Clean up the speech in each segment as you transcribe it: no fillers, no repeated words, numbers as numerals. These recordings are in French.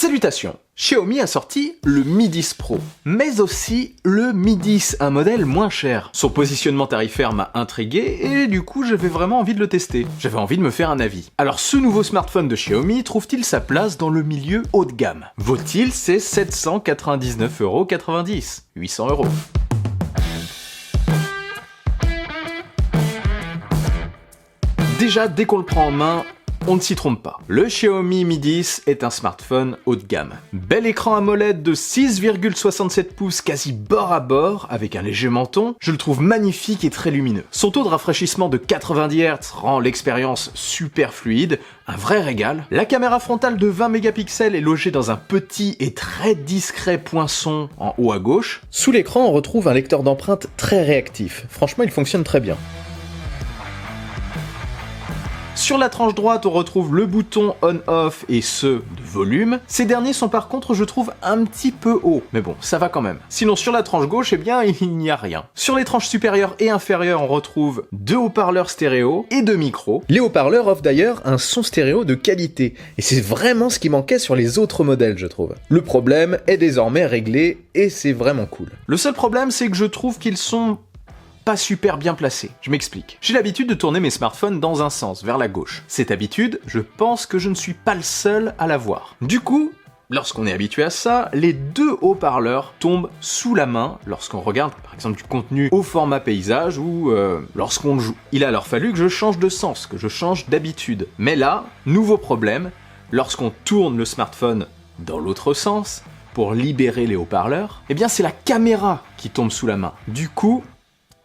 Salutations! Xiaomi a sorti le Mi 10 Pro, mais aussi le Mi 10, un modèle moins cher. Son positionnement tarifaire m'a intrigué et du coup j'avais vraiment envie de le tester. J'avais envie de me faire un avis. Alors ce nouveau smartphone de Xiaomi trouve-t-il sa place dans le milieu haut de gamme? Vaut-il ses 799,90 €, 800 €? Déjà, dès qu'on le prend en main, on ne s'y trompe pas. Le Xiaomi Mi 10 est un smartphone haut de gamme. Bel écran AMOLED de 6,67 pouces quasi bord à bord, avec un léger menton, je le trouve magnifique et très lumineux. Son taux de rafraîchissement de 90 Hz rend l'expérience super fluide, un vrai régal. La caméra frontale de 20 mégapixels est logée dans un petit et très discret poinçon en haut à gauche. Sous l'écran, on retrouve un lecteur d'empreintes très réactif. Franchement, il fonctionne très bien. Sur la tranche droite, on retrouve le bouton on-off et ceux de volume. Ces derniers sont par contre, je trouve, un petit peu hauts. Mais bon, ça va quand même. Sinon, sur la tranche gauche, eh bien, il n'y a rien. Sur les tranches supérieures et inférieures, on retrouve 2 haut-parleurs stéréo et 2 micros. Les haut-parleurs offrent d'ailleurs un son stéréo de qualité. Et c'est vraiment ce qui manquait sur les autres modèles, je trouve. Le problème est désormais réglé et c'est vraiment cool. Le seul problème, c'est que je trouve qu'ils sont pas super bien placé. Je m'explique. J'ai l'habitude de tourner mes smartphones dans un sens, vers la gauche. Cette habitude, je pense que je ne suis pas le seul à l'avoir. Du coup, lorsqu'on est habitué à ça, les 2 haut-parleurs tombent sous la main lorsqu'on regarde par exemple du contenu au format paysage ou lorsqu'on joue. Il a alors fallu que je change de sens, que je change d'habitude. Mais là, nouveau problème, lorsqu'on tourne le smartphone dans l'autre sens, pour libérer les haut-parleurs, eh bien c'est la caméra qui tombe sous la main. Du coup,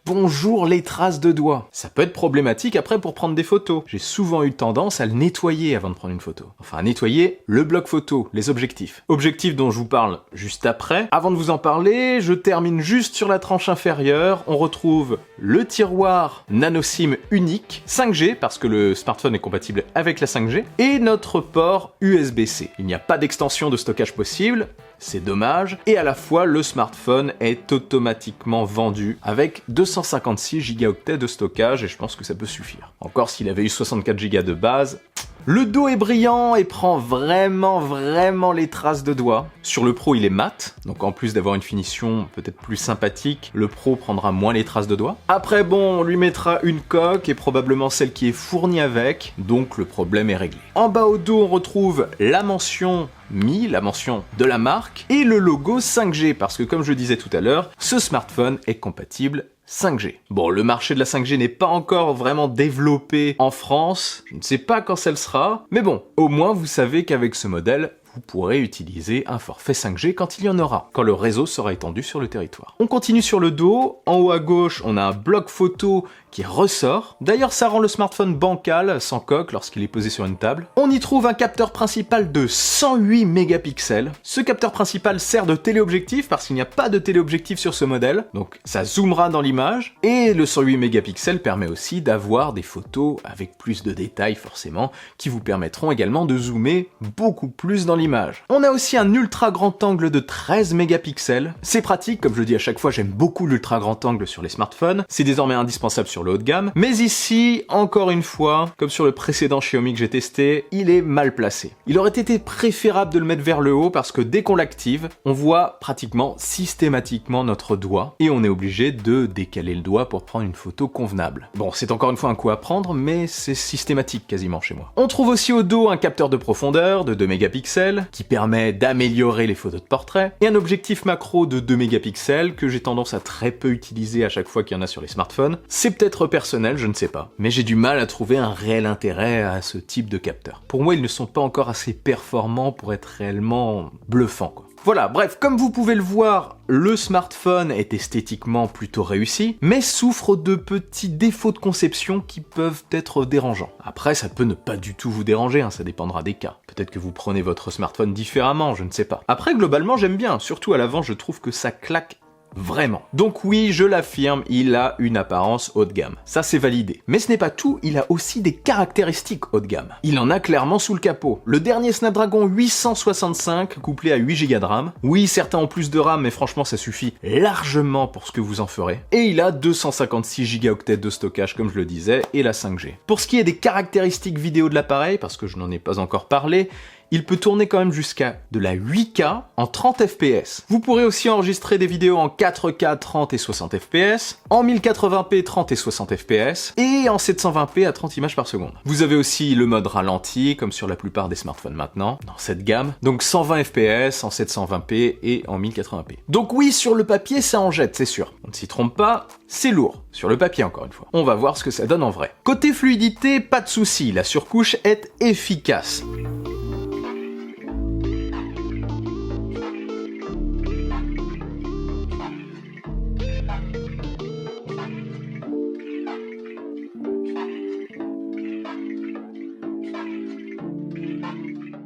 bonjour les traces de doigts. Ça peut être problématique après pour prendre des photos. J'ai souvent eu tendance à le nettoyer avant de prendre une photo. Enfin, à nettoyer le bloc photo, les objectifs. Objectifs dont je vous parle juste après. Avant de vous en parler, je termine juste sur la tranche inférieure. On retrouve le tiroir nano SIM unique, 5G parce que le smartphone est compatible avec la 5G, et notre port USB-C. Il n'y a pas d'extension de stockage possible. C'est dommage, et à la fois le smartphone est automatiquement vendu avec 256 Go de stockage et je pense que ça peut suffire. Encore s'il avait eu 64 Go de base. Le dos est brillant et prend vraiment les traces de doigts. Sur le Pro, il est mat, donc en plus d'avoir une finition peut-être plus sympathique, le Pro prendra moins les traces de doigts. Après bon, on lui mettra une coque et probablement celle qui est fournie avec, donc le problème est réglé. En bas au dos, on retrouve la mention Mi, la mention de la marque, et le logo 5G, parce que comme je disais tout à l'heure, ce smartphone est compatible 5G. Bon, le marché de la 5G n'est pas encore vraiment développé en France, je ne sais pas quand ça le sera, mais bon, au moins vous savez qu'avec ce modèle, vous pourrez utiliser un forfait 5G quand il y en aura, quand le réseau sera étendu sur le territoire. On continue sur le dos, en haut à gauche, on a un bloc photo qui ressort. D'ailleurs, ça rend le smartphone bancal, sans coque, lorsqu'il est posé sur une table. On y trouve un capteur principal de 108 mégapixels. Ce capteur principal sert de téléobjectif parce qu'il n'y a pas de téléobjectif sur ce modèle, donc ça zoomera dans l'image. Et le 108 mégapixels permet aussi d'avoir des photos avec plus de détails forcément, qui vous permettront également de zoomer beaucoup plus dans l'image. On a aussi un ultra grand angle de 13 mégapixels. C'est pratique, comme je le dis à chaque fois, j'aime beaucoup l'ultra grand angle sur les smartphones. C'est désormais indispensable sur le haut de gamme, mais ici, encore une fois, comme sur le précédent Xiaomi que j'ai testé, il est mal placé. Il aurait été préférable de le mettre vers le haut parce que dès qu'on l'active, on voit pratiquement systématiquement notre doigt et on est obligé de décaler le doigt pour prendre une photo convenable. Bon, c'est encore une fois un coup à prendre, mais c'est systématique quasiment chez moi. On trouve aussi au dos un capteur de profondeur de 2 mégapixels qui permet d'améliorer les photos de portrait et un objectif macro de 2 mégapixels que j'ai tendance à très peu utiliser à chaque fois qu'il y en a sur les smartphones. C'est peut-être personnel, je ne sais pas, mais j'ai du mal à trouver un réel intérêt à ce type de capteur. Pour moi, ils ne sont pas encore assez performants pour être réellement bluffants, quoi. Voilà, bref, comme vous pouvez le voir, le smartphone est esthétiquement plutôt réussi, mais souffre de petits défauts de conception qui peuvent être dérangeants. Après, ça peut ne pas du tout vous déranger, hein, ça dépendra des cas. Peut-être que vous prenez votre smartphone différemment, je ne sais pas. Après, globalement, j'aime bien, surtout à l'avant, je trouve que ça claque vraiment. Donc oui, je l'affirme, il a une apparence haut de gamme. Ça, c'est validé. Mais ce n'est pas tout, il a aussi des caractéristiques haut de gamme. Il en a clairement sous le capot. Le dernier Snapdragon 865 couplé à 8 Go de RAM. Oui, certains ont plus de RAM, mais franchement, ça suffit largement pour ce que vous en ferez. Et il a 256 Go de stockage, comme je le disais, et la 5G. Pour ce qui est des caractéristiques vidéo de l'appareil, parce que je n'en ai pas encore parlé, il peut tourner quand même jusqu'à de la 8K en 30 fps. Vous pourrez aussi enregistrer des vidéos en 4K 30 et 60 fps, en 1080p 30 et 60 fps, et en 720p à 30 images par seconde. Vous avez aussi le mode ralenti, comme sur la plupart des smartphones maintenant, dans cette gamme, donc 120 fps en 720p et en 1080p. Donc oui, sur le papier, ça en jette, c'est sûr. On ne s'y trompe pas, c'est lourd. Sur le papier, encore une fois. On va voir ce que ça donne en vrai. Côté fluidité, pas de souci, la surcouche est efficace.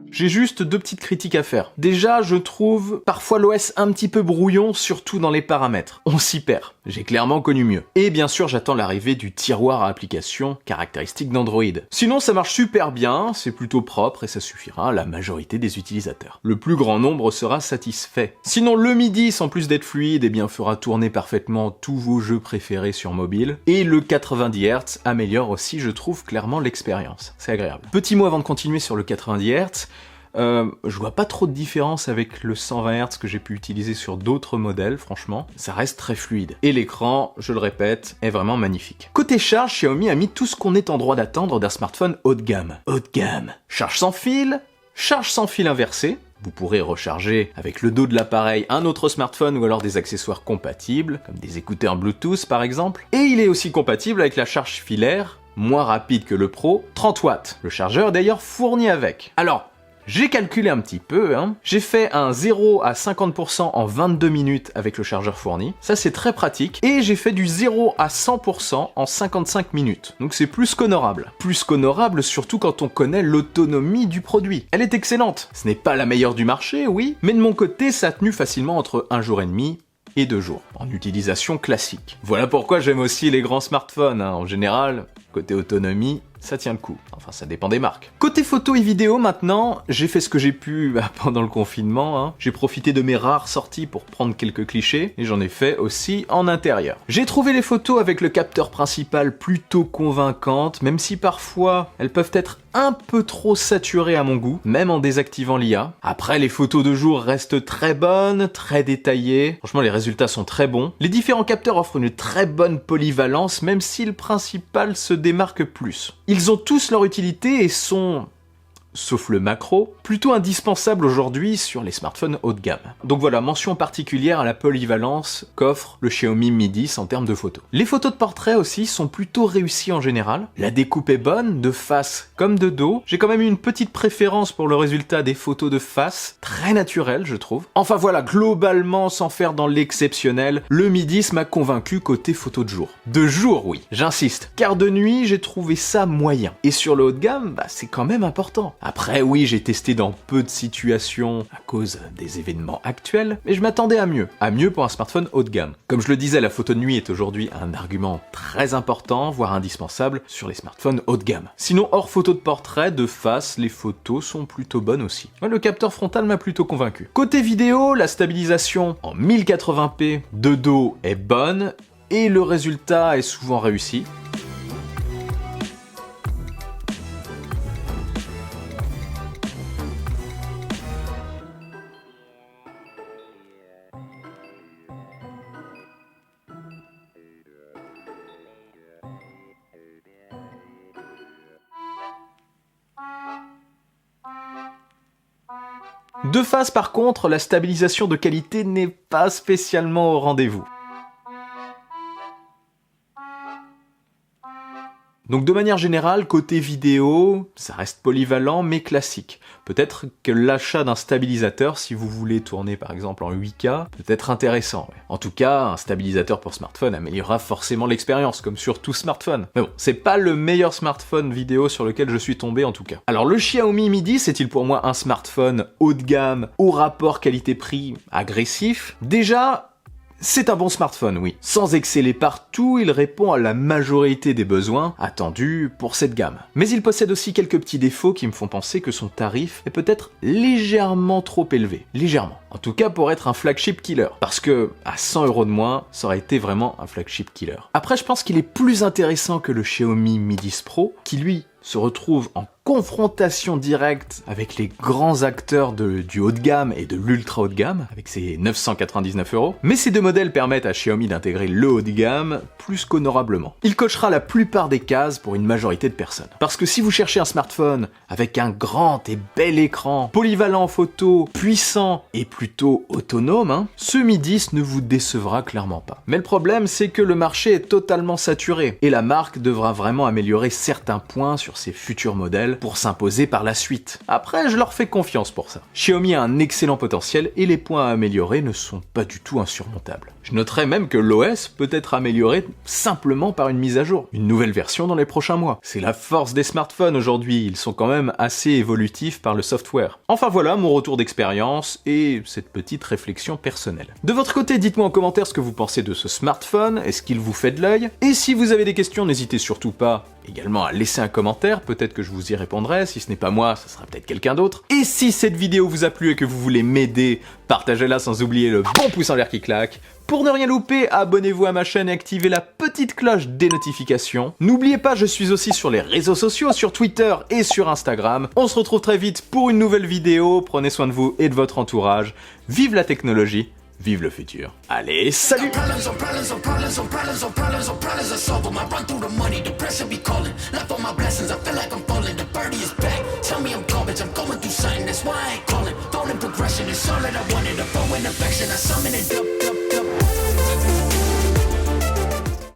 J'ai juste deux petites critiques à faire. Déjà, je trouve parfois l'OS un petit peu brouillon, surtout dans les paramètres. On s'y perd. J'ai clairement connu mieux. Et bien sûr, j'attends l'arrivée du tiroir à applications caractéristique d'Android. Sinon, ça marche super bien, c'est plutôt propre et ça suffira à la majorité des utilisateurs. Le plus grand nombre sera satisfait. Sinon, le Mi 10, en plus d'être fluide, eh bien, fera tourner parfaitement tous vos jeux préférés sur mobile. Et le 90 Hz améliore aussi, je trouve, clairement l'expérience. C'est agréable. Petit mot avant de continuer sur le 90 Hz. Je vois pas trop de différence avec le 120 Hz que j'ai pu utiliser sur d'autres modèles, franchement. Ça reste très fluide. Et l'écran, je le répète, est vraiment magnifique. Côté charge, Xiaomi a mis tout ce qu'on est en droit d'attendre d'un smartphone haut de gamme. Haut de gamme. Charge sans fil inversé. Vous pourrez recharger avec le dos de l'appareil un autre smartphone ou alors des accessoires compatibles, comme des écouteurs Bluetooth par exemple. Et il est aussi compatible avec la charge filaire, moins rapide que le Pro, 30 watts. Le chargeur est d'ailleurs fourni avec. Alors, j'ai calculé un petit peu, J'ai fait un 0 à 50% en 22 minutes avec le chargeur fourni. Ça, c'est très pratique. Et j'ai fait du 0 à 100% en 55 minutes. Donc c'est plus qu'honorable. Plus qu'honorable, surtout quand on connaît l'autonomie du produit. Elle est excellente. Ce n'est pas la meilleure du marché, oui, mais de mon côté, ça a tenu facilement entre 1 jour et demi et 2 jours, en utilisation classique. Voilà pourquoi j'aime aussi les grands smartphones, En général, côté autonomie, ça tient le coup. Enfin, ça dépend des marques. Côté photo et vidéo, maintenant, j'ai fait ce que j'ai pu pendant le confinement. J'ai profité de mes rares sorties pour prendre quelques clichés, et j'en ai fait aussi en intérieur. J'ai trouvé les photos avec le capteur principal plutôt convaincantes, même si parfois, elles peuvent être un peu trop saturées à mon goût, même en désactivant l'IA. Après, les photos de jour restent très bonnes, très détaillées. Franchement, les résultats sont très bons. Les différents capteurs offrent une très bonne polyvalence, même si le principal se démarque plus. Ils ont tous leur utilité et sont, sauf le macro, plutôt indispensables aujourd'hui sur les smartphones haut de gamme. Donc voilà, mention particulière à la polyvalence qu'offre le Xiaomi Mi 10 en termes de photos. Les photos de portrait aussi sont plutôt réussies en général. La découpe est bonne, de face comme de dos. J'ai quand même eu une petite préférence pour le résultat des photos de face, très naturelles je trouve. Enfin voilà, globalement, sans faire dans l'exceptionnel, le Mi 10 m'a convaincu côté photo de jour. De jour, oui, j'insiste, car de nuit, j'ai trouvé ça moyen. Et sur le haut de gamme, c'est quand même important. Après oui, j'ai testé dans peu de situations à cause des événements actuels, mais je m'attendais à mieux. À mieux pour un smartphone haut de gamme. Comme je le disais, la photo de nuit est aujourd'hui un argument très important, voire indispensable, sur les smartphones haut de gamme. Sinon, hors photo de portrait, de face, les photos sont plutôt bonnes aussi. Le capteur frontal m'a plutôt convaincu. Côté vidéo, la stabilisation en 1080p de dos est bonne, et le résultat est souvent réussi. De face par contre, la stabilisation de qualité n'est pas spécialement au rendez-vous. Donc de manière générale, côté vidéo, ça reste polyvalent mais classique. Peut-être que l'achat d'un stabilisateur, si vous voulez tourner par exemple en 8K, peut être intéressant. En tout cas, un stabilisateur pour smartphone améliorera forcément l'expérience, comme sur tout smartphone. Mais bon, c'est pas le meilleur smartphone vidéo sur lequel je suis tombé en tout cas. Alors le Xiaomi Mi 10 est-il pour moi un smartphone haut de gamme, au rapport qualité-prix agressif? Déjà, c'est un bon smartphone, oui. Sans exceller partout, il répond à la majorité des besoins attendus pour cette gamme. Mais il possède aussi quelques petits défauts qui me font penser que son tarif est peut-être légèrement trop élevé. Légèrement. En tout cas pour être un flagship killer. Parce que, à 100 € de moins, ça aurait été vraiment un flagship killer. Après, je pense qu'il est plus intéressant que le Xiaomi Mi 10 Pro, qui lui se retrouve en confrontation directe avec les grands acteurs du haut de gamme et de l'ultra haut de gamme, avec ses 999 €. Mais ces deux modèles permettent à Xiaomi d'intégrer le haut de gamme plus qu'honorablement. Il cochera la plupart des cases pour une majorité de personnes. Parce que si vous cherchez un smartphone avec un grand et bel écran, polyvalent en photo, puissant et plutôt autonome, ce Mi 10 ne vous décevra clairement pas. Mais le problème, c'est que le marché est totalement saturé et la marque devra vraiment améliorer certains points sur ses futurs modèles pour s'imposer par la suite. Après, je leur fais confiance pour ça. Xiaomi a un excellent potentiel et les points à améliorer ne sont pas du tout insurmontables. Je noterai même que l'OS peut être amélioré simplement par une mise à jour, une nouvelle version dans les prochains mois. C'est la force des smartphones aujourd'hui, ils sont quand même assez évolutifs par le software. Enfin voilà mon retour d'expérience et cette petite réflexion personnelle. De votre côté, dites-moi en commentaire ce que vous pensez de ce smartphone, est-ce qu'il vous fait de l'œil? Et si vous avez des questions, n'hésitez surtout pas également à laisser un commentaire, peut-être que je vous y répondrai, si ce n'est pas moi, ce sera peut-être quelqu'un d'autre. Et si cette vidéo vous a plu et que vous voulez m'aider, partagez-la sans oublier le bon pouce en l'air qui claque. Pour ne rien louper, abonnez-vous à ma chaîne et activez la petite cloche des notifications. N'oubliez pas, je suis aussi sur les réseaux sociaux, sur Twitter et sur Instagram. On se retrouve très vite pour une nouvelle vidéo, prenez soin de vous et de votre entourage. Vive la technologie! Vive le futur. Allez, salut! Tell me